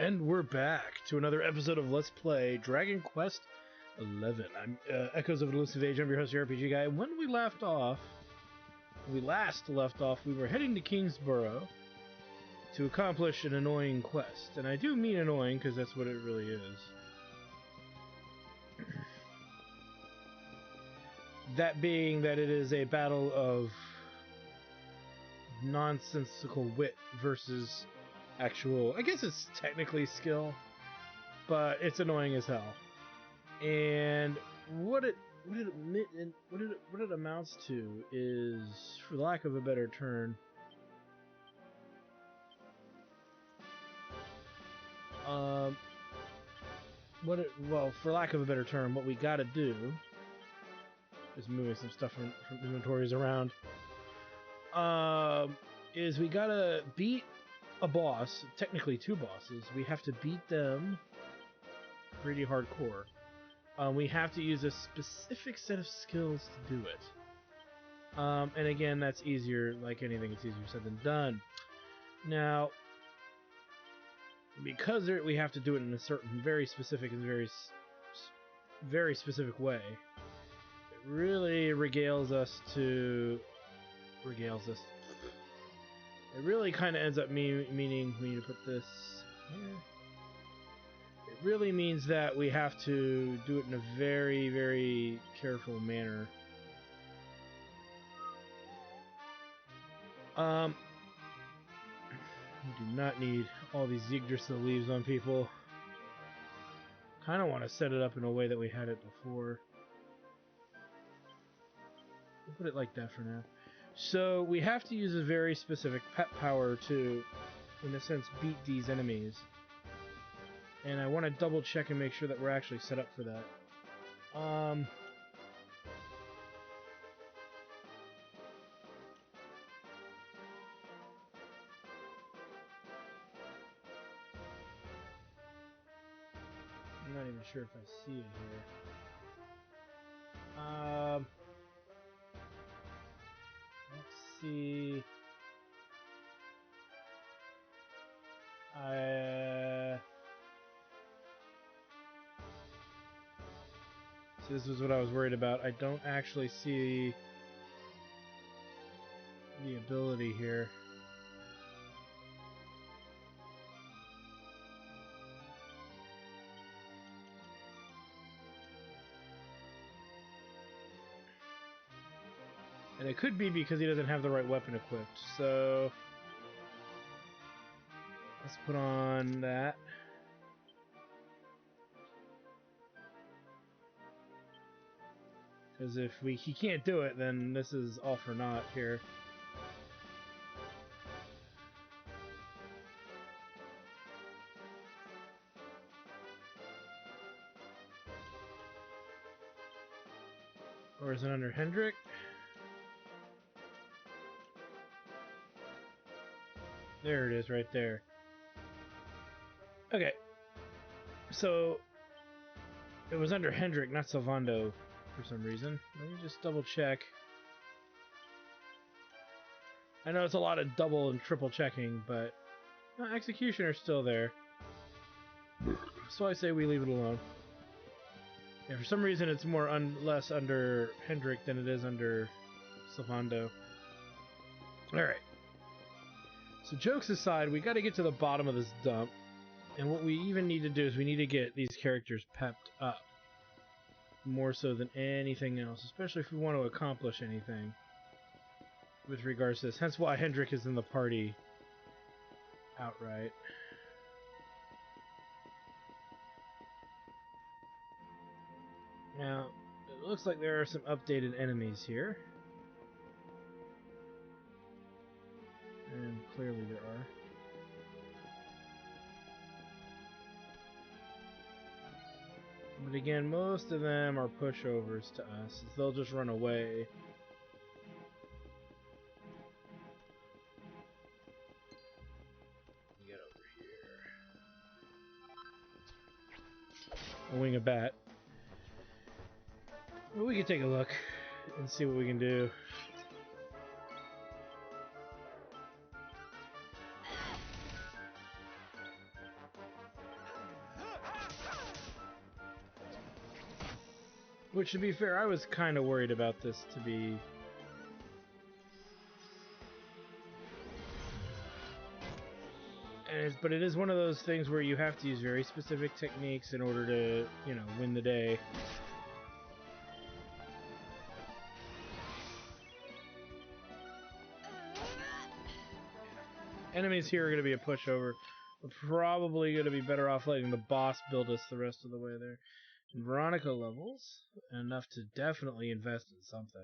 And we're back to another episode of Let's Play Dragon Quest XI. I'm Echoes of an Elusive Age. I'm your host, your RPG guy. When we last left off, we were heading to Kingsborough to accomplish an annoying quest. And I do mean annoying, because that's what it really is. That being that it is a battle of nonsensical wit versus actual, I guess it's technically skill, but it's annoying as hell. And what it amounts to is, for lack of a better term, for lack of a better term, what we gotta do is moving some stuff from inventories around. Is we gotta beat a boss, technically two bosses. We have to beat them pretty hardcore. We have to use a specific set of skills to do it. And again, that's easier, like anything, it's easier said than done. Now, because we have to do it in a certain very specific and very specific way, it really regales us. It really kind of ends up meaning we need to put this here. It really means that we have to do it in a very, very careful manner. We do not need all these Yggdrasil leaves on people. Kind of want to set it up in a way that we had it before. We'll put it like that for now. So we have to use a very specific pet power to, in a sense, beat these enemies. And I want to double check and make sure that we're actually set up for that. I'm not even sure if I see it here. Let's see. So this is what I was worried about. I don't actually see the ability here. And it could be because he doesn't have the right weapon equipped. So let's put on that. Because if he can't do it, then this is all for naught here. Or is it under Hendrik? There it is, right there. Okay. So it was under Hendrik, not Sylvando, for some reason. Let me just double check. I know it's a lot of double and triple checking, but Executioner's still there. So I say we leave it alone. Yeah, for some reason it's less under Hendrik than it is under Sylvando. Alright. So jokes aside, we gotta get to the bottom of this dump. And what we even need to do is we need to get these characters pepped up. More so than anything else. Especially if we want to accomplish anything with regards to this. Hence why Hendrik is in the party outright. Now, it looks like there are some updated enemies here. And clearly there are. But again, most of them are pushovers to us. They'll just run away. Let me get over here. A wing a bat. Well, we can take a look and see what we can do. Which, to be fair, I was kind of worried about this to be... But it is one of those things where you have to use very specific techniques in order to, you know, win the day. Enemies here are going to be a pushover. We're probably going to be better off letting the boss build us the rest of the way there. And Veronica levels, enough to definitely invest in something.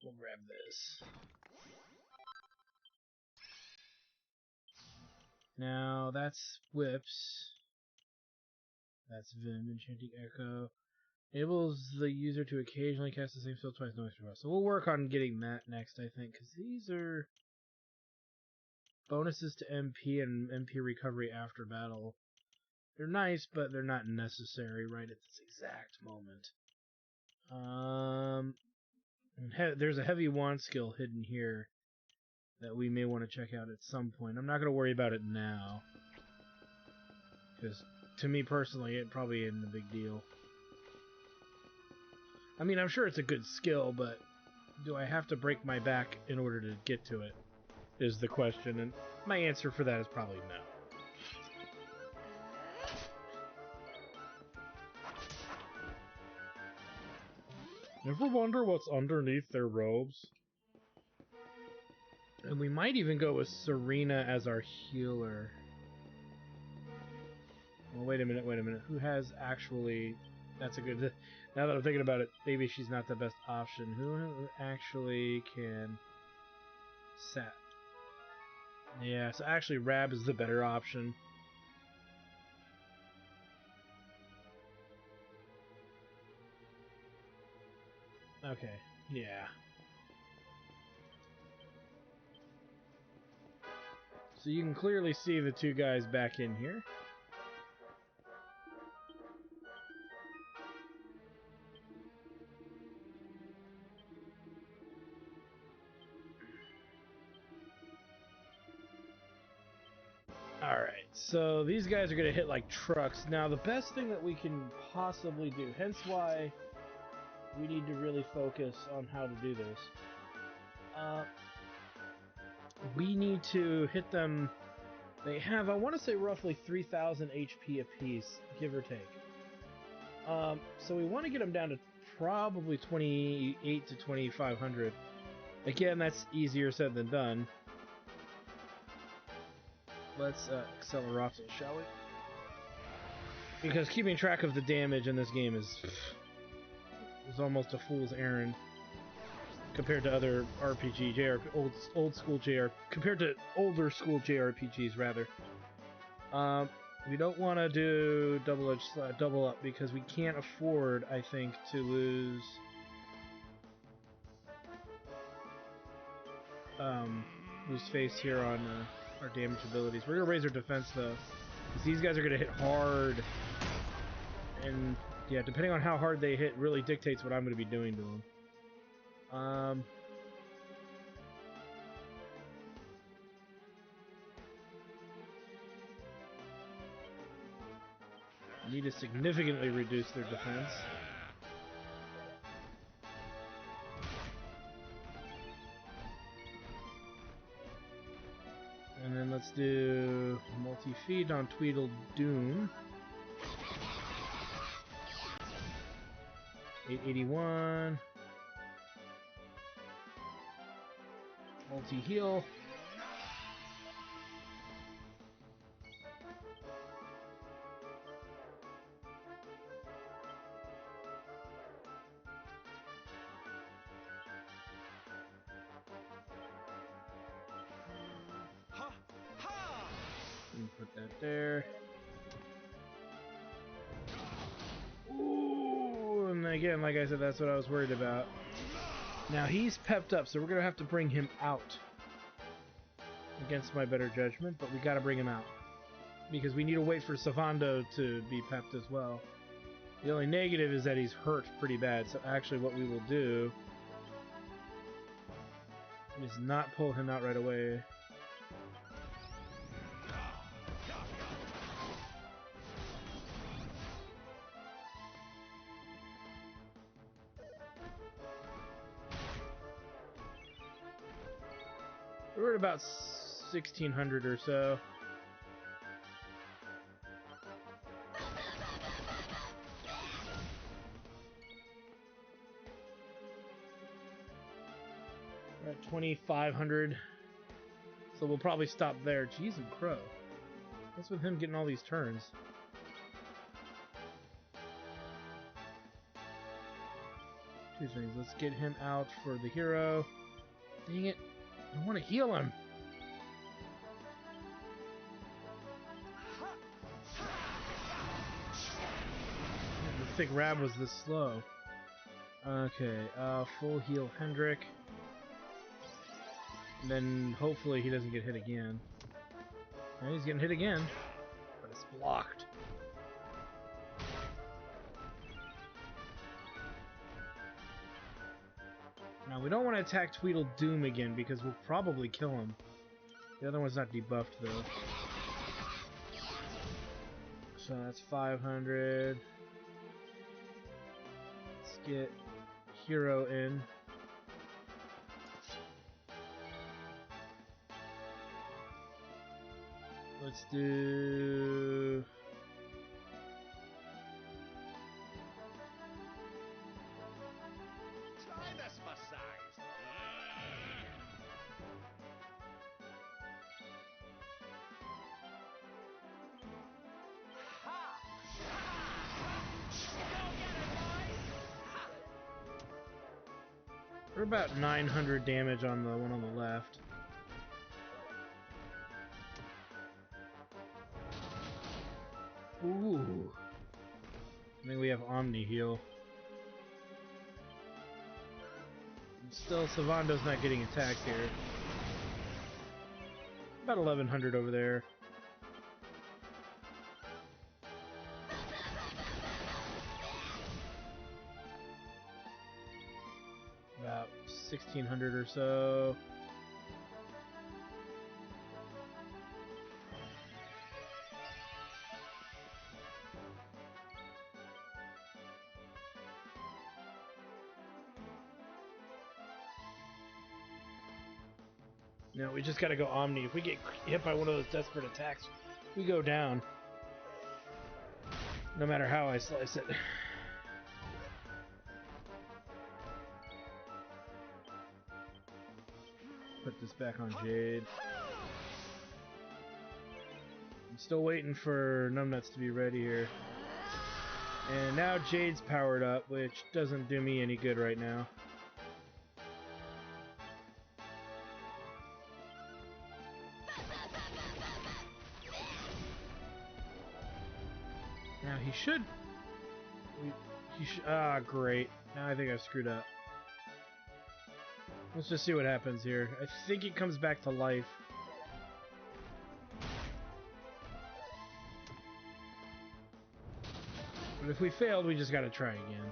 We'll grab this. Now, that's Whips. That's Vim, Enchanting Echo. Enables the user to occasionally cast the same spell twice, no extra cost. So we'll work on getting that next, I think, because these are bonuses to MP and MP recovery after battle. They're nice, but they're not necessary right at this exact moment. There's a heavy wand skill hidden here that we may want to check out at some point. I'm not going to worry about it now, because to me personally, it probably isn't a big deal. I mean, I'm sure it's a good skill, but do I have to break my back in order to get to it, is the question, and my answer for that is probably no. Ever wonder what's underneath their robes? And we might even go with Serena as our healer. Well, wait a minute. Who has actually... That's a good... Now that I'm thinking about it, maybe she's not the best option. Who actually can... Sat. Yeah, so actually Rab is the better option. Okay, yeah. So you can clearly see the two guys back in here. Alright, so these guys are going to hit like trucks. Now, the best thing that we can possibly do, hence why we need to really focus on how to do this. We need to hit them. They have, I want to say, roughly 3,000 HP apiece, give or take. So we want to get them down to probably 2,800 to 2,500. Again, that's easier said than done. Let's accelerate it, shall we? Because keeping track of the damage in this game is almost a fool's errand compared to other RPG, old school compared to older school JRPGs rather. We don't want to do double up because we can't afford, I think, to lose face here on our damage abilities. We're gonna raise our defense though, because these guys are gonna hit hard, and yeah, depending on how hard they hit, really dictates what I'm gonna be doing to them. Need to significantly reduce their defense. And then let's do multi-feed on Tweedledoom. 881. Multi-heal. Put that there. Ooh, and again, like I said, that's what I was worried about. Now he's pepped up, so we're gonna have to bring him out. Against my better judgment, but we gotta bring him out. Because we need to wait for Sylvando to be pepped as well. The only negative is that he's hurt pretty bad, so actually what we will do is not pull him out right away. We're at about 1600 or so. We're at 2500. So we'll probably stop there. Jeez and crow. What's with him getting all these turns? Two things. Let's get him out for the hero. Dang it. I want to heal him. The thick rab was this slow. Okay, full heal Hendrik. And then hopefully he doesn't get hit again. And he's getting hit again, but it's blocked. Now we don't want to attack Tweedledoom again because we'll probably kill him. The other one's not debuffed though. So that's 500. Let's get Hero in. Let's do... Try this for size. Ha! Go get it, boys! We're about 900 damage on the one on the left. Ooh. I think we have Omni heal. And still, Sylvando's not getting attacked here. About 1100 over there. About 1600 or so. No, we just gotta go Omni. If we get hit by one of those desperate attacks, we go down. No matter how I slice it. Put this back on Jade. I'm still waiting for Numbnuts to be ready here. And now Jade's powered up, which doesn't do me any good right now. Now he should... Ah, great. Now I think I've screwed up. Let's just see what happens here. I think it comes back to life. But if we failed, we just gotta try again.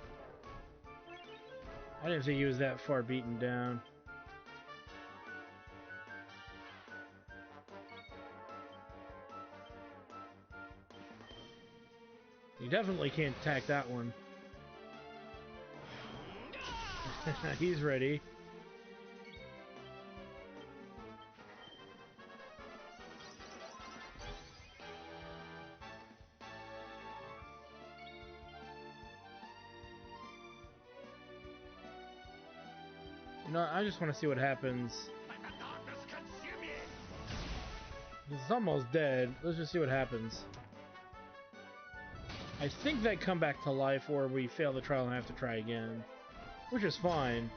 I didn't think he was that far beaten down. You definitely can't attack that one. He's ready. You know, I just want to see what happens. Let the darkness consume you! It's almost dead. Let's just see what happens. I think they come back to life, or we fail the trial and have to try again. Which is fine.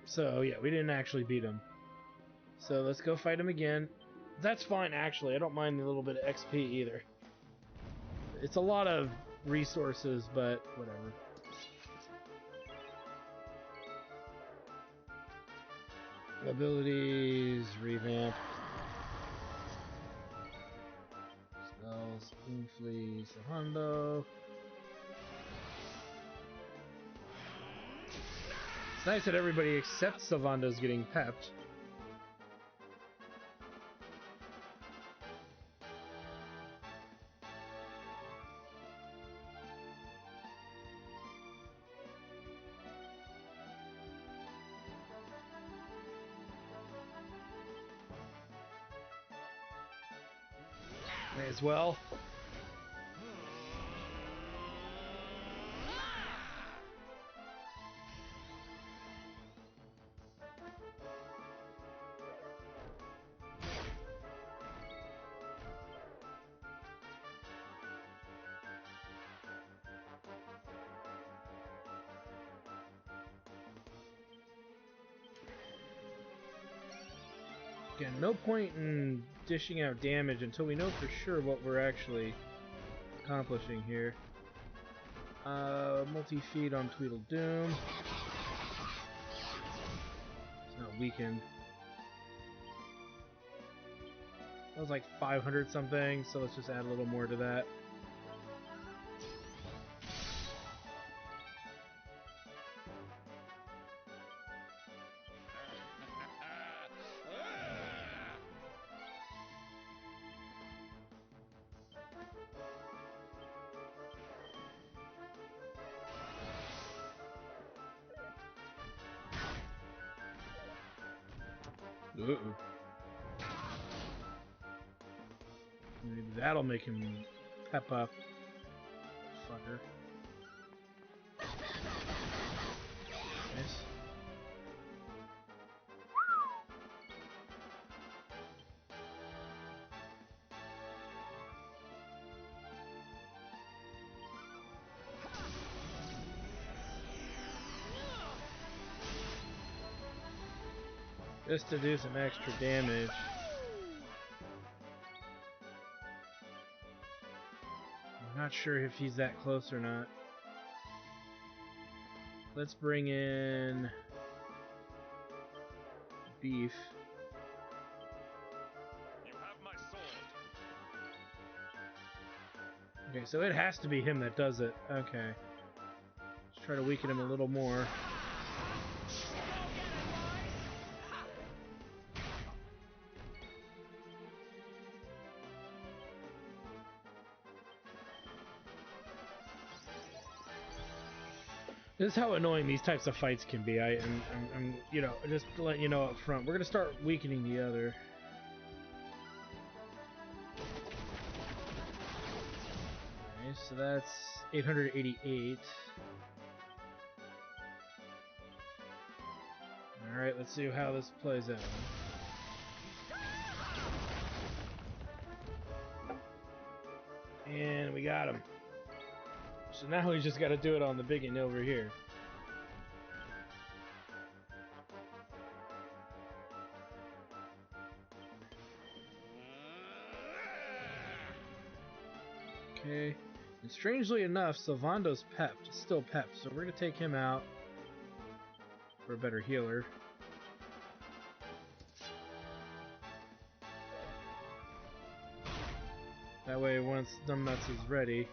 So, yeah, we didn't actually beat him. So, let's go fight him again. That's fine, actually. I don't mind the little bit of XP either. It's a lot of resources, but whatever. Abilities, revamp. Spells, Boomfleas, Sylvando. It's nice that everybody except Sylvando's getting pepped. May as well. Again, no point in dishing out damage until we know for sure what we're actually accomplishing here. Multi-feed on Tweedledoom. It's not weakened. That was like 500 something, so let's just add a little more to that. Uh-oh. Maybe that'll make him pep up. Fucker. Nice. Just to do some extra damage. I'm not sure if he's that close or not. Let's bring in Beef. You have my sword. Okay, so it has to be him that does it. Okay. Let's try to weaken him a little more. This is how annoying these types of fights can be. I'm you know, just to let you know up front. We're gonna start weakening the other. Okay, so that's 888. Alright, let's see how this plays out. And we got him. So now we just gotta do it on the biggin over here. Okay. And strangely enough, Sylvando's pepped, still pepped, so we're gonna take him out for a better healer. That way, once Numbnuts is ready,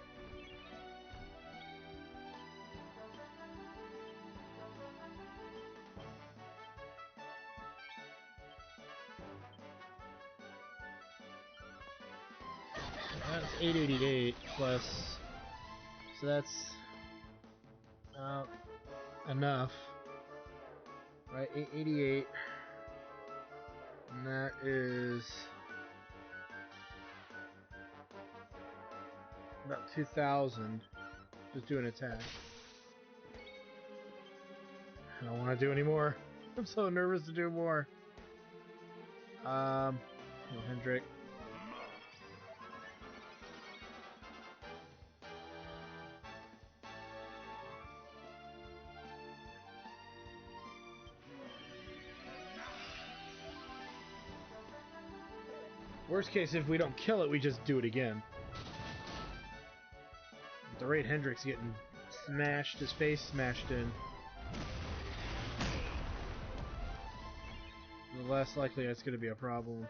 that's 888 plus, so that's enough, right? 888, and that is about 2,000. Just do an attack. I don't want to do any more. I'm so nervous to do more. No, Hendrik. Worst case, if we don't kill it, we just do it again. At the rate Hendrik's getting smashed, his face smashed in, the less likely it's going to be a problem.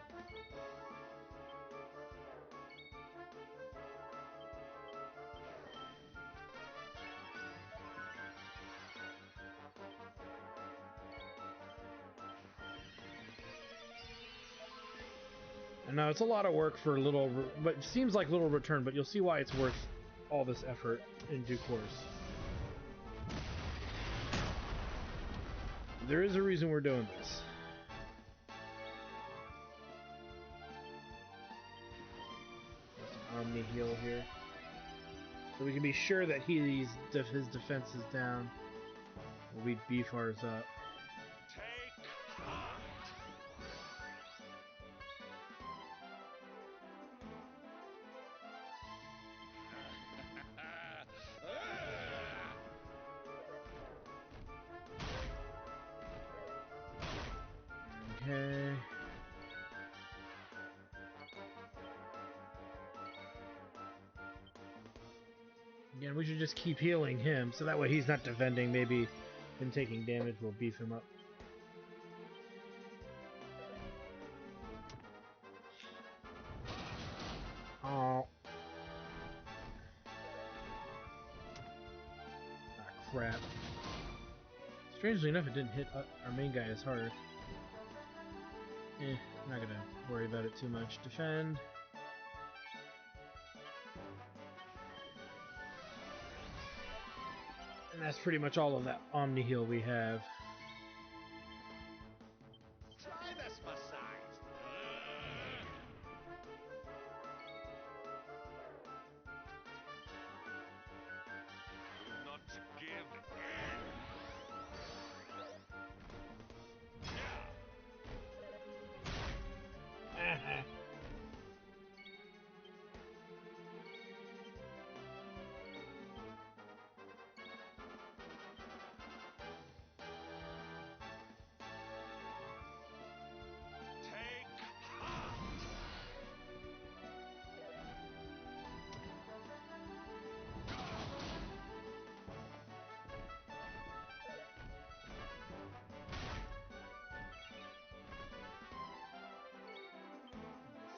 And now it's a lot of work for little, but it seems like little return, but you'll see why it's worth all this effort in due course. There is a reason we're doing this. There's an Omni heal here. So we can be sure that his defense is down. We'll beat beef ours up. Take heart. Okay. Again, we should just keep healing him, so that way he's not defending. Maybe him taking damage will beef him up. Oh. Ah, crap. Strangely enough, it didn't hit our main guy as hard. I'm not gonna worry about it too much. Defend. And that's pretty much all of that Omni heal we have. Try this for size. Do not give in. Take heart.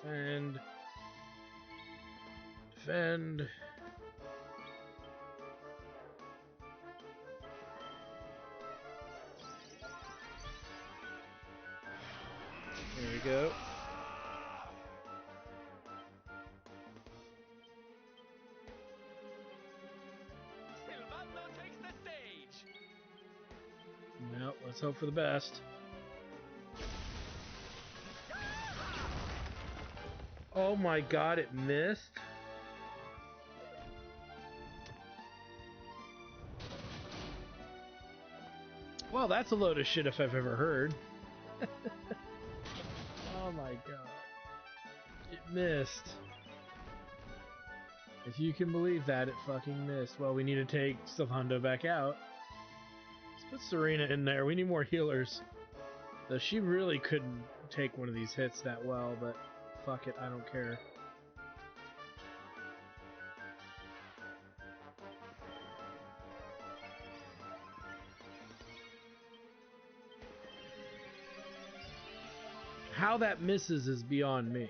Defend. Defend. There we go. Sylvando takes the stage. Well, let's hope for the best. Oh my god, it missed? Well, that's a load of shit if I've ever heard. Oh my god. It missed. If you can believe that, it fucking missed. Well, we need to take Sylvando back out. Let's put Serena in there. We need more healers. Though she really couldn't take one of these hits that well, but fuck it, I don't care. How that misses is beyond me.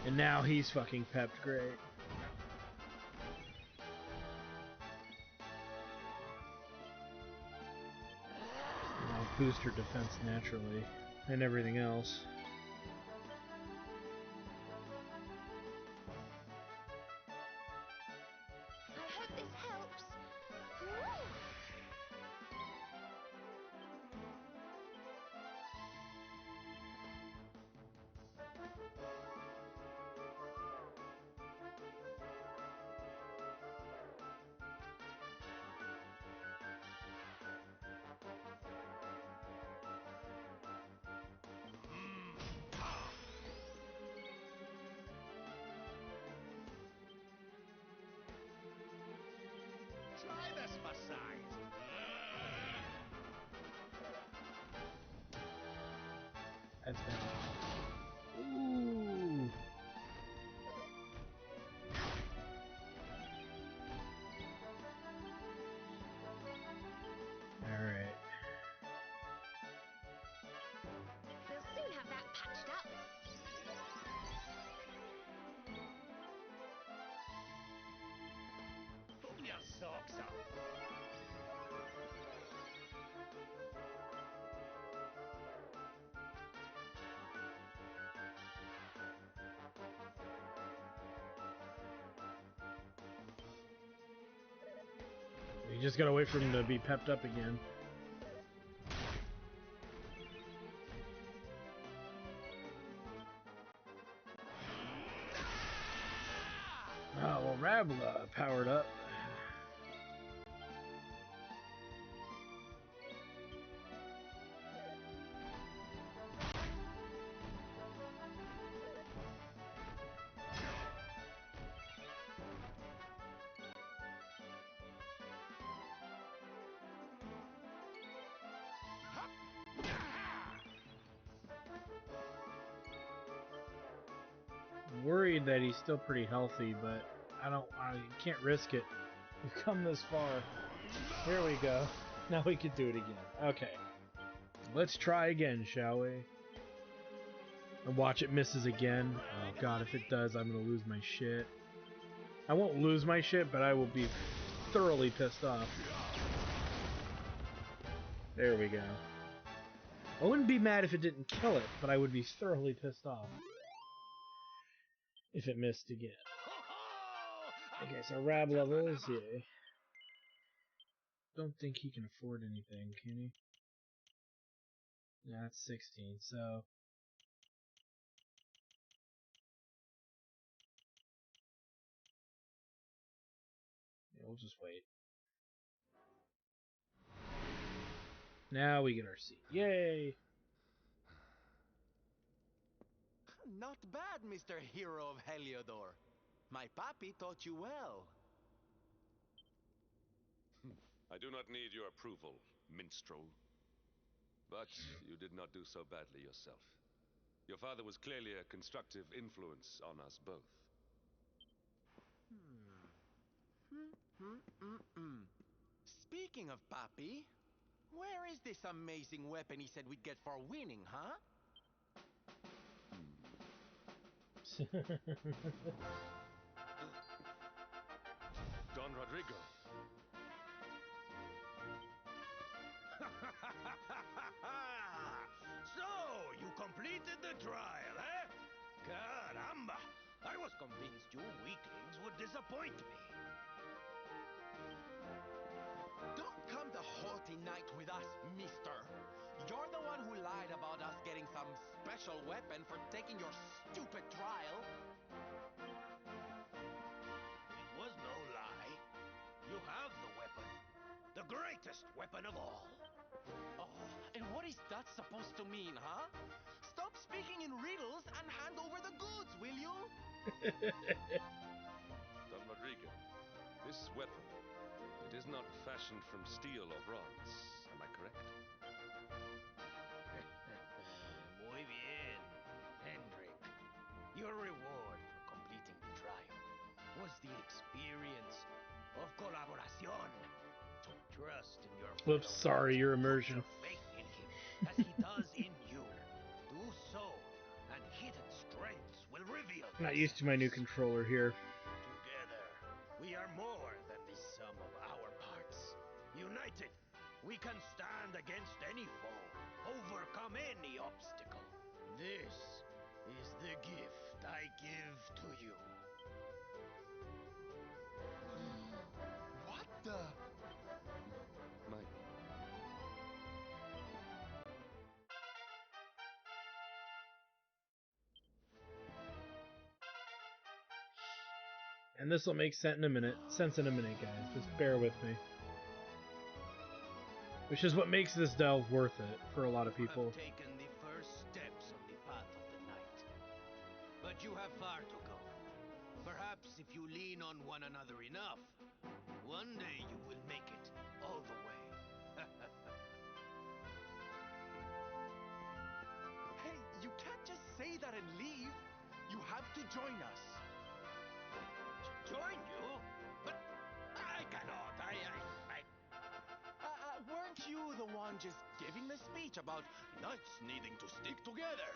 And now he's fucking pepped great. And I'll boost her defense naturally. And everything else. I hope this helps. Woo! Try this for size. That's bad. Ooh. Alright. We'll soon have that patched up. Pull your socks up. You just gotta wait for him to be pepped up again. Oh, well, Rabla powered up. I'm worried that he's still pretty healthy, but I can't risk it. We've come this far. Here we go. Now we can do it again. Okay. Let's try again, shall we? And watch it misses again. Oh god, if it does, I'm gonna lose my shit. I won't lose my shit, but I will be thoroughly pissed off. There we go. I wouldn't be mad if it didn't kill it, but I would be thoroughly pissed off if it missed again. Okay, so Rab levels, yeah. Don't think he can afford anything, can he? Yeah, that's 16, so... yeah, we'll just wait. Now we get our seat. Yay! Not bad, Mr. Hero of Heliodor. My papi taught you well. I do not need your approval, minstrel. But you did not do so badly yourself. Your father was clearly a constructive influence on us both. Speaking of papi, where is this amazing weapon he said we'd get for winning, huh? Don Rodrigo. So, you completed the trial, eh? Caramba! I was convinced you weaklings would disappoint me. Don't come the haughty knight with us, mister. You're the one who lied about us getting some special weapon for taking your stupid trial. It was no lie. You have the weapon. The greatest weapon of all. Oh, and what is that supposed to mean, huh? Stop speaking in riddles and hand over the goods, will you? Don Rodrigo, this weapon, it is not fashioned from steel or bronze. Am I correct? Muy bien, Hendrik. Your reward for completing the trial was the experience of colaboración. To trust in your Whoops, sorry, your immersion. Put your faith in him as he does in you. Do so, and hidden strengths will reveal I'm not used to my new controller here. Together, we are more than the sum of our parts. United, we can stand against any foe, overcome any obstacle. This is the gift I give to you. What the? My... And this will make sense in a minute, guys. Just bear with me. Which is what makes this delve worth it for a lot of people. You have taken the first steps on the path of the night. But you have far to go. Perhaps if you lean on one another enough, one day you will make it all the way. Hey, you can't just say that and leave. You have to join us. To join you? But I cannot. Weren't you the one just giving the speech about knights needing to stick together?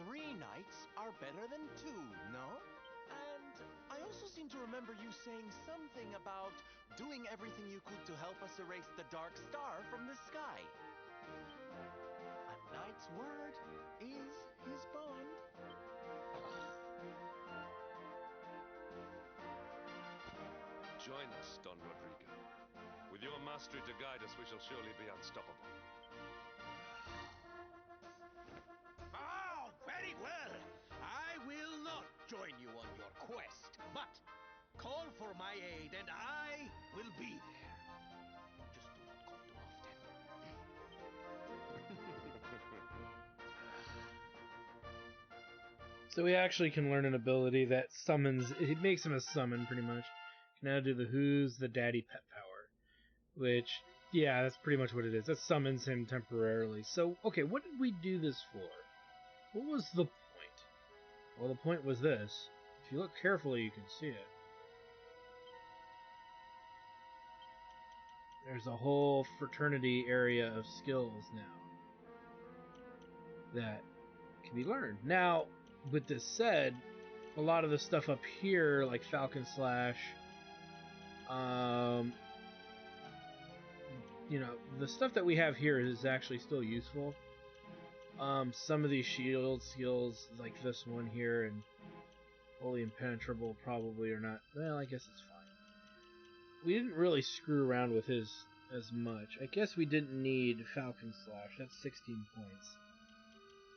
3 knights are better than 2, no? And I also seem to remember you saying something about doing everything you could to help us erase the dark star from the sky. A knight's word is his bond. Join us, Don Rodrigo. With your mastery to guide us, we shall surely be unstoppable. Oh, very well. I will not join you on your quest, but call for my aid and I will be there. Just do not call too often. So we actually can learn an ability that summons, it makes him a summon pretty much. Can now do the Who's the Daddy Pet power, which, yeah, that's pretty much what it is. That summons him temporarily. So, okay, what did we do this for? What was the point? Well, the point was this. If you look carefully, you can see it. There's a whole fraternity area of skills now that can be learned. Now, with this said, a lot of the stuff up here, like Falcon Slash, you know, the stuff that we have here is actually still useful. Some of these shield skills, like this one here, and Holy Impenetrable, probably are not. Well, I guess it's fine. We didn't really screw around with his as much. I guess we didn't need Falcon Slash. That's 16 points.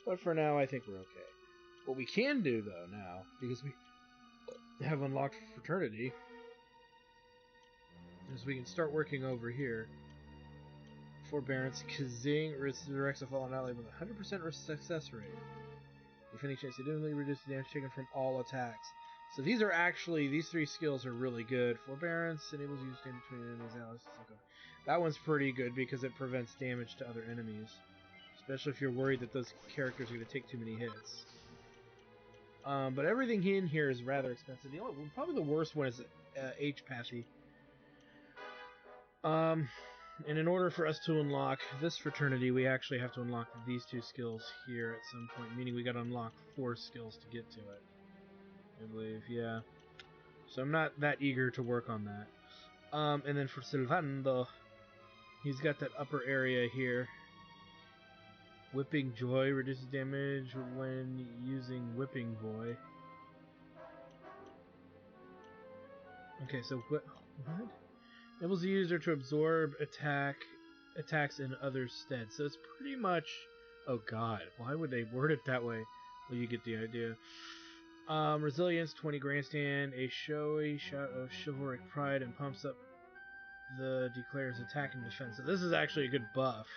But for now, I think we're okay. What we can do, though, now, because we have unlocked Fraternity, is we can start working over here. Forbearance, Kazing resurrects a fallen ally with a 100% success rate. If any chance, significantly reduce the damage taken from all attacks. So these are actually, these three skills are really good. Forbearance enables you to stand between enemies and allies. That one's pretty good because it prevents damage to other enemies. Especially if you're worried that those characters are going to take too many hits. But everything in here is rather expensive. The only, probably the worst one is H-Pathy. And in order for us to unlock this fraternity, we actually have to unlock these two skills here at some point, meaning we got to unlock 4 skills to get to it. I believe, yeah. So I'm not that eager to work on that. And then for Sylvando, he's got that upper area here. Whipping Joy reduces damage when using Whipping Boy. Okay, so what? Enables the user to absorb attacks in others' stead. So it's pretty much... Oh god, why would they word it that way? Well, you get the idea. Resilience, 20 Grandstand, a showy shot of chivalric pride, and pumps up the declare's attack and defense. So this is actually a good buff.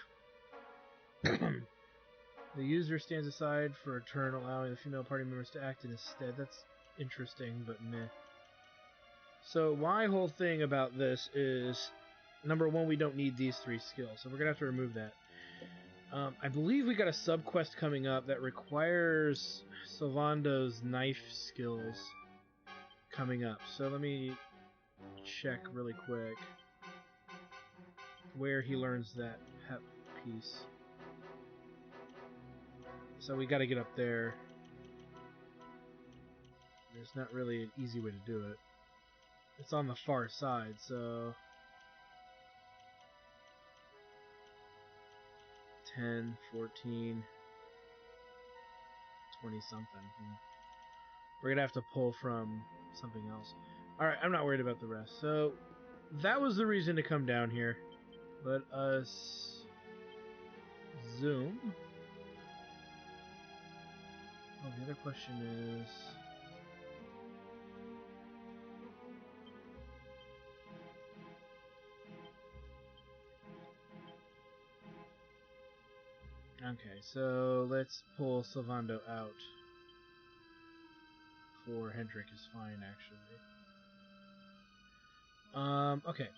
The user stands aside for a turn, allowing the female party members to act in his stead. That's interesting, but meh. So my whole thing about this is, number one, we don't need these 3 skills, so we're going to have to remove that. I believe we got a sub-quest coming up that requires Sylvando's knife skills coming up. So let me check really quick where he learns that pep piece. So we got to get up there. There's not really an easy way to do it. It's on the far side, so 10, 14, 20 something. We're gonna have to pull from something else. Alright, I'm not worried about the rest. So that was the reason to come down here. Let us zoom. Oh, the other question is... Okay, so let's pull Sylvando out. For Hendrik is fine, actually. Okay.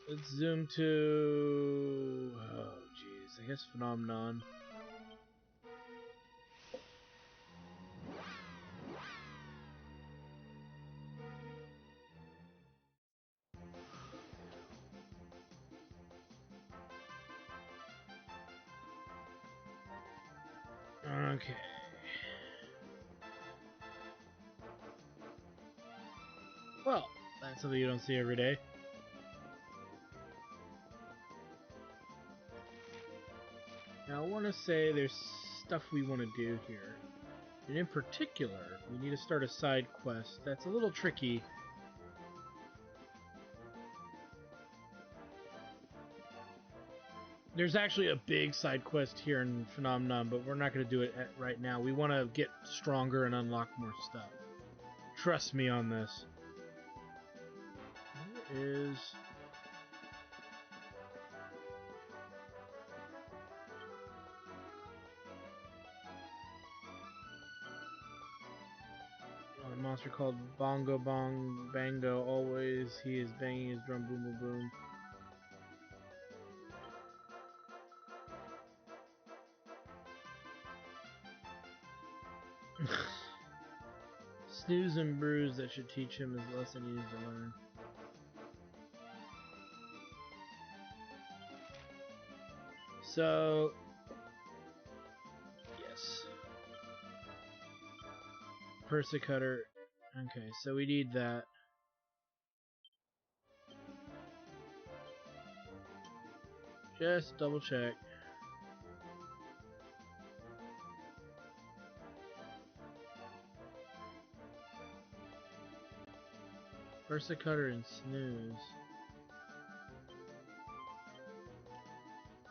Let's zoom to... Oh, jeez. I guess Phenomenon. Okay. Well, that's something you don't see every day. Now I want to say there's stuff we want to do here. And in particular, we need to start a side quest that's a little tricky. There's actually a big side quest here in Phenomenon, but we're not going to do it right now. We want to get stronger and unlock more stuff. Trust me on this. Where is... a monster called Bongo Bong Bango. Always he is banging his drum, boom boom boom. Snooze and bruise, that should teach him his lesson he needs to learn. So, yes. Persecutor. Okay, so we need that. Just double check. Persecutor and snooze.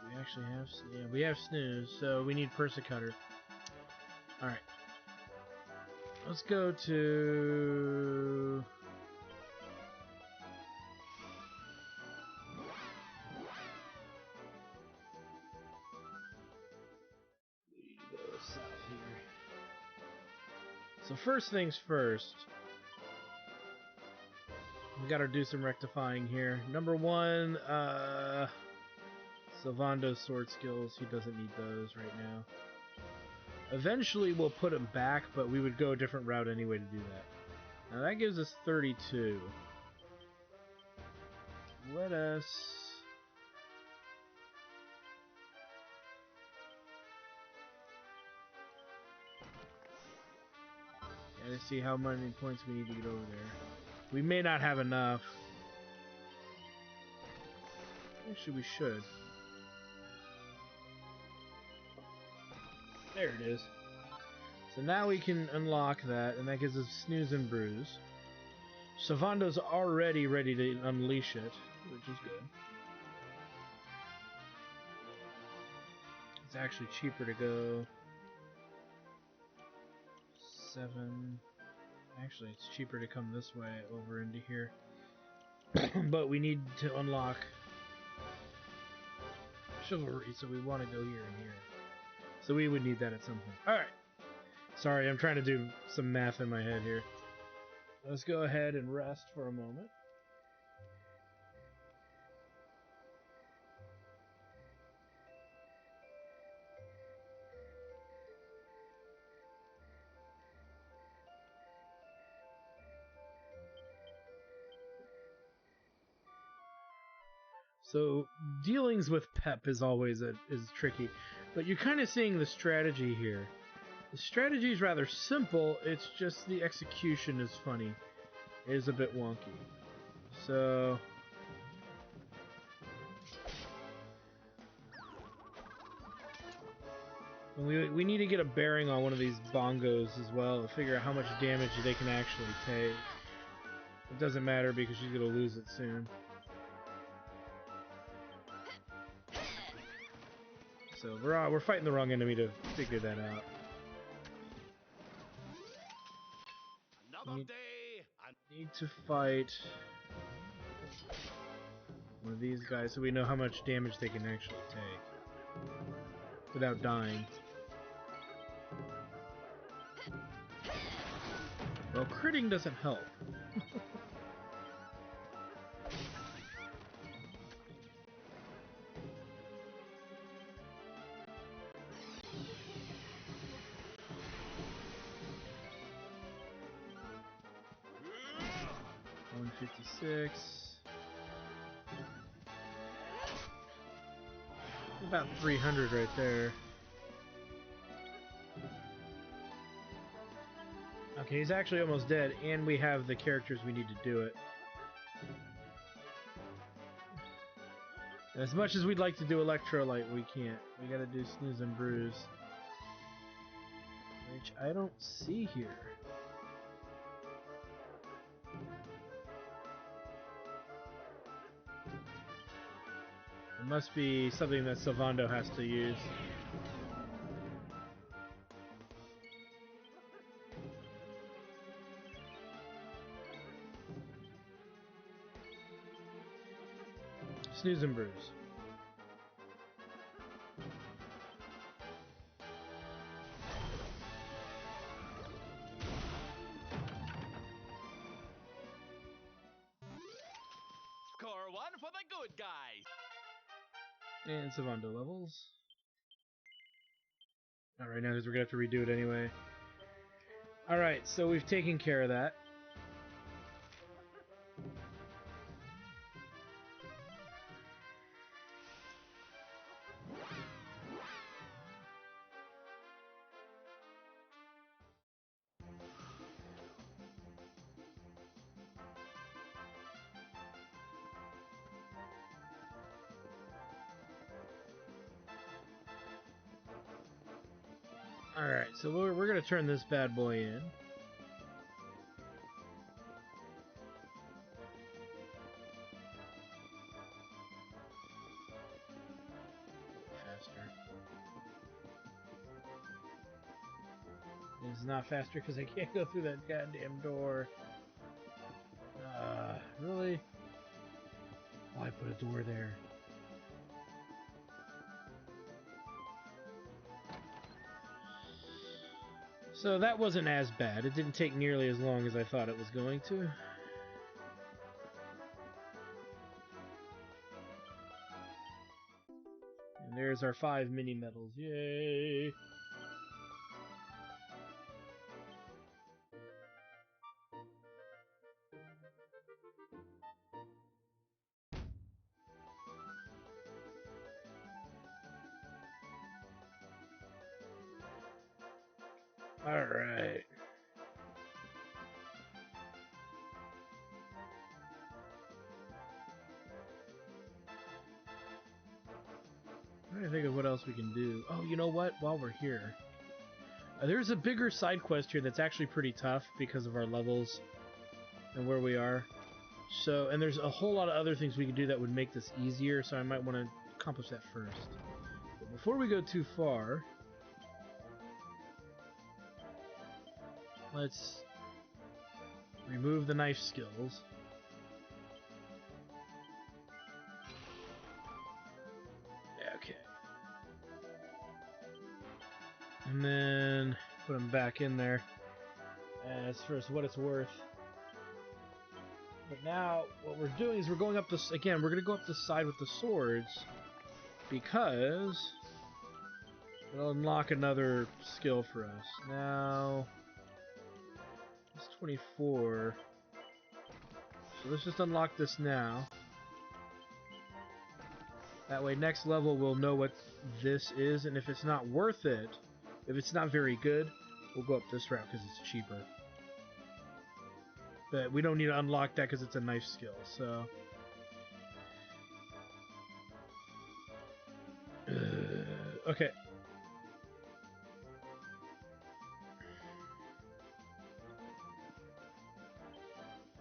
We actually have, yeah, we have snooze, so we need Persecutor. Alright. Let's go to... we need to go south here. So first things first. We gotta do some rectifying here. Number one, Sylvando's sword skills. He doesn't need those right now. Eventually we'll put him back, but we would go a different route anyway to do that. Now that gives us 32. Let us... gotta see how many points we need to get over there. We may not have enough. Actually, we should. There it is. So now we can unlock that, and that gives us Snooze and Bruise. Sylvando's already ready to unleash it, which is good. It's actually cheaper to go 7. Actually, it's cheaper to come this way over into here. But we need to unlock Chivalry, so we want to go here and here. So we would need that at some point. Alright. Sorry, I'm trying to do some math in my head here. Let's go ahead and rest for a moment. So dealings with Pep is always is tricky, but you're kind of seeing the strategy here. The strategy is rather simple. It's just the execution is funny. It is a bit wonky. So we need to get a bearing on one of these bongos as well to figure out how much damage they can actually take. It doesn't matter because she's gonna lose it soon. So we're fighting the wrong enemy to figure that out. Need to fight one of these guys so we know how much damage they can actually take without dying. Well, critting doesn't help. $156. About 300 right there. Okay, he's actually almost dead, and we have the characters we need to do it. As much as we'd like to do Electrolyte, we can't. We gotta do Snooze and Bruise. Which I don't see here. must be something that Sylvando has to use. Snooze and bruise. Score 1 for the good guys. And Sylvando levels. Not right now because we're going to have to redo it anyway. Alright, so we've taken care of that. Alright, so we're going to turn this bad boy in. Faster. It's not faster because I can't go through that goddamn door. Really? Why put a door there? So that wasn't as bad. It didn't take nearly as long as I thought it was going to. And there's our 5 mini medals. Yay! Alright. I'm trying to think of what else we can do. Oh, you know what? While we're here, there's a bigger side quest here that's actually pretty tough because of our levels and where we are. So, and there's a whole lot of other things we can do that would make this easier, so I might want to accomplish that first. But before we go too far, let's remove the knife skills. Okay. And then put them back in there as for what it's worth. But now what we're doing is we're going up this again. We're going to go up the side with the swords because it'll unlock another skill for us. Now it's 24. So let's just unlock this now. That way next level we'll know what this is, and if it's not worth it, if it's not very good, we'll go up this route because it's cheaper. But we don't need to unlock that because it's a knife skill, so... okay.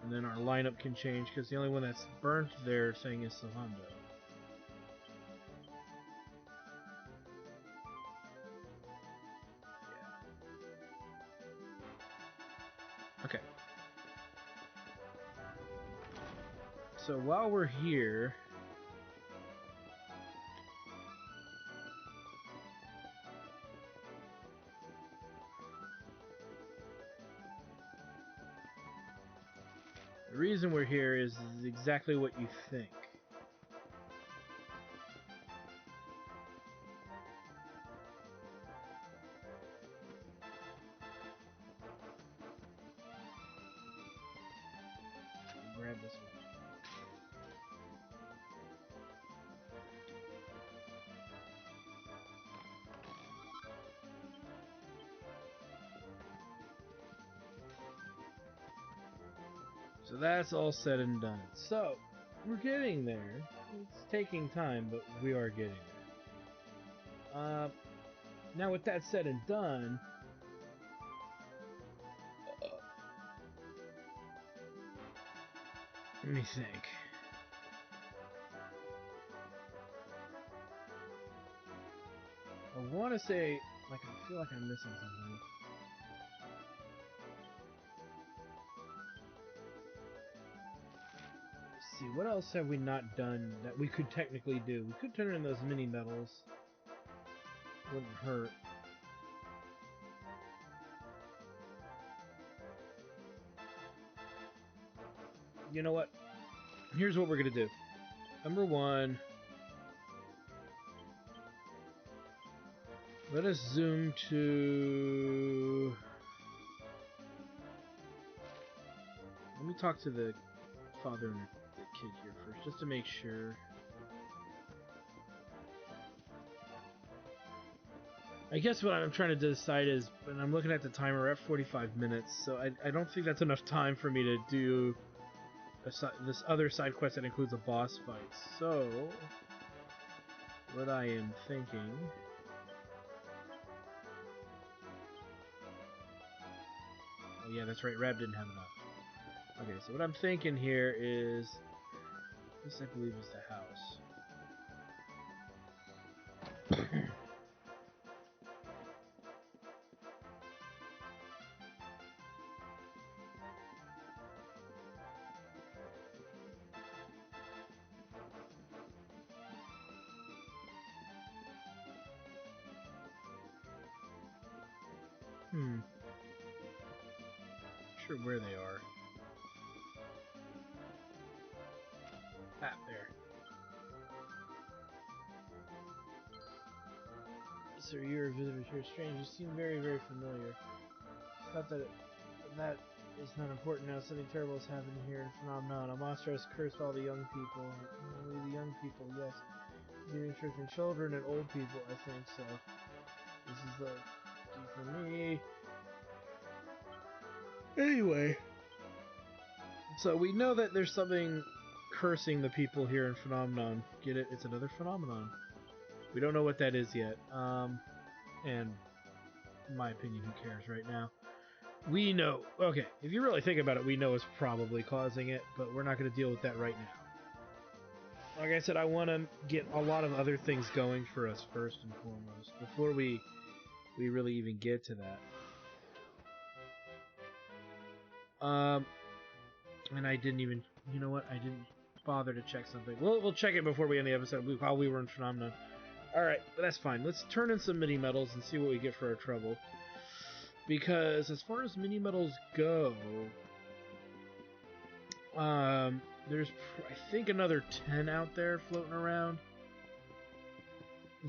And then our lineup can change because the only one that's burnt their thing is Sylvando. Okay. So while we're here, the reason we're here is exactly what you think. Grab this one. So that's all said and done. So, we're getting there. It's taking time, but we are getting there. Now with that said and done, let me think. I want to say, like, I feel like I'm missing something. Let's see, what else have we not done that we could technically do? We could turn in those mini medals. Wouldn't hurt. You know what? Here's what we're gonna do. Number one, let us zoom to... Let me talk to the father and the kid here first, just to make sure. I guess what I'm trying to decide is, when I'm looking at the timer, we're at 45 minutes, so I don't think that's enough time for me to do this other side quest that includes a boss fight. So, what I am thinking... Oh yeah, that's right, Rab didn't have enough. Okay, so what I'm thinking here is... This, I believe, is the house. Not sure where they are. Ah, there. Sir, you're a visitor here. Strange. You seem very, very familiar. It's not that that is not important now. Something terrible has happened here in Phenomenon. A monster has cursed all the young people. Only the young people, yes. Doing church and children and old people, I think so. This is the key for me. Anyway. So we know that there's something cursing the people here in Phenomenon. Get it? It's another phenomenon. We don't know what that is yet. And in my opinion, who cares right now? We know. Okay, if you really think about it, we know it's probably causing it, but we're not going to deal with that right now. Like I said, I want to get a lot of other things going for us first and foremost, before we really even get to that. And I didn't even, you know what? I didn't bother to check something. We'll check it before we end the episode while we were in Phenomenon. Alright, but that's fine. Let's turn in some mini medals and see what we get for our trouble. Because as far as mini medals go, there's I think another 10 out there floating around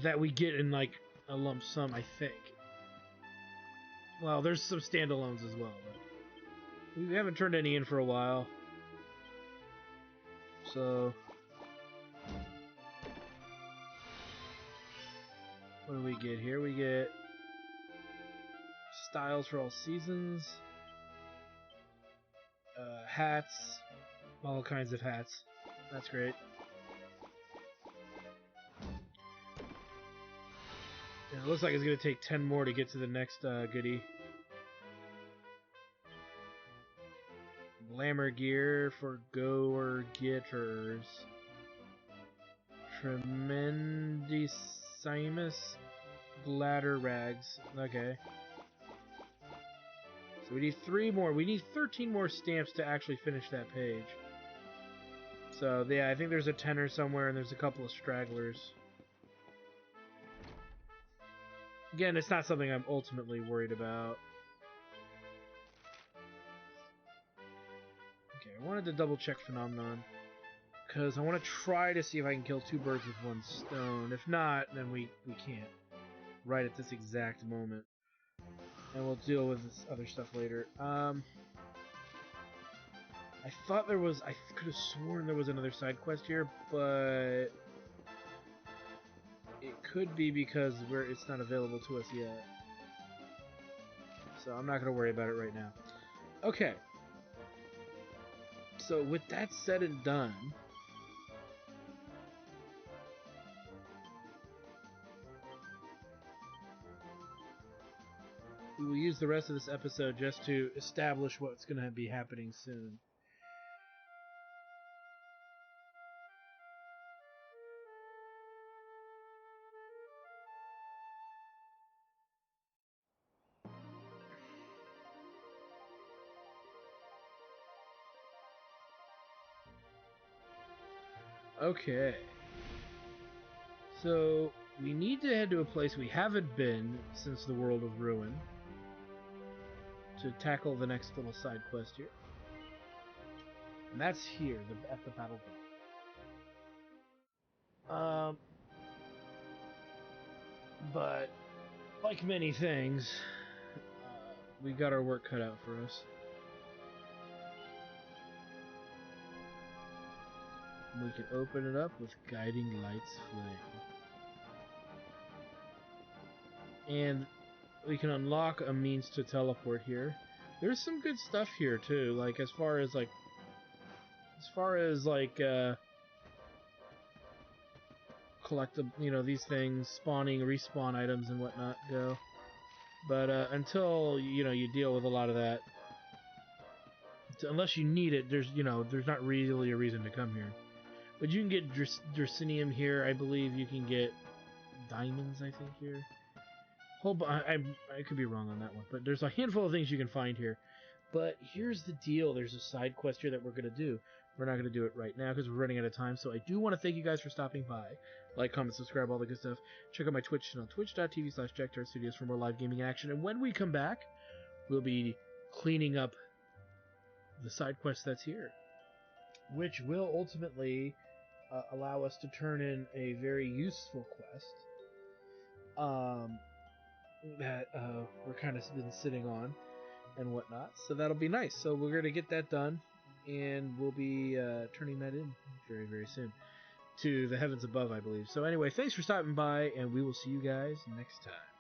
that we get in like a lump sum, I think. Well, there's some standalones as well, but we haven't turned any in for a while. So, what do we get here? We get styles for all seasons, hats, all kinds of hats. That's great. And it looks like it's going to take 10 more to get to the next goodie. Glamour gear for go-getters. Tremendissimus bladder rags. Okay. So we need 3 more. We need 13 more stamps to actually finish that page. So, yeah, I think there's a 10er somewhere, and there's a couple of stragglers. Again, it's not something I'm ultimately worried about. Okay, I wanted to double check Phenomenon, because I want to try to see if I can kill 2 birds with 1 stone. If not, then we can't. Right at this exact moment. And we'll deal with this other stuff later. I thought there was... I could have sworn there was another side quest here, but... It could be because it's not available to us yet. So I'm not going to worry about it right now. Okay. So with that said and done... we will use the rest of this episode just to establish what's going to be happening soon. Okay. So, we need to head to a place we haven't been since the World of Ruin to tackle the next little side quest here. And that's here, at the battlefield. But, like many things, we got our work cut out for us. We can open it up with Guiding Light's Flame. And we can unlock a means to teleport here. There's some good stuff here too, like as far as collectible, you know, these things, spawning, respawn items and whatnot go. But until, you know, you deal with a lot of that, unless you need it, there's not really a reason to come here. But you can get Dracinium here. I believe you can get diamonds, I think, here. I could be wrong on that one, but there's a handful of things you can find here. But here's the deal. There's a side quest here that we're going to do. We're not going to do it right now because we're running out of time. So I do want to thank you guys for stopping by. Like, comment, subscribe, all the good stuff. Check out my Twitch channel, twitch.tv/JackTartStudios for more live gaming action. And when we come back, we'll be cleaning up the side quest that's here, which will ultimately allow us to turn in a very useful quest that we're kind of been sitting on and whatnot. So that'll be nice. So we're going to get that done, and we'll be turning that in very, very soon to the heavens above, I believe. So anyway, thanks for stopping by, and we will see you guys next time.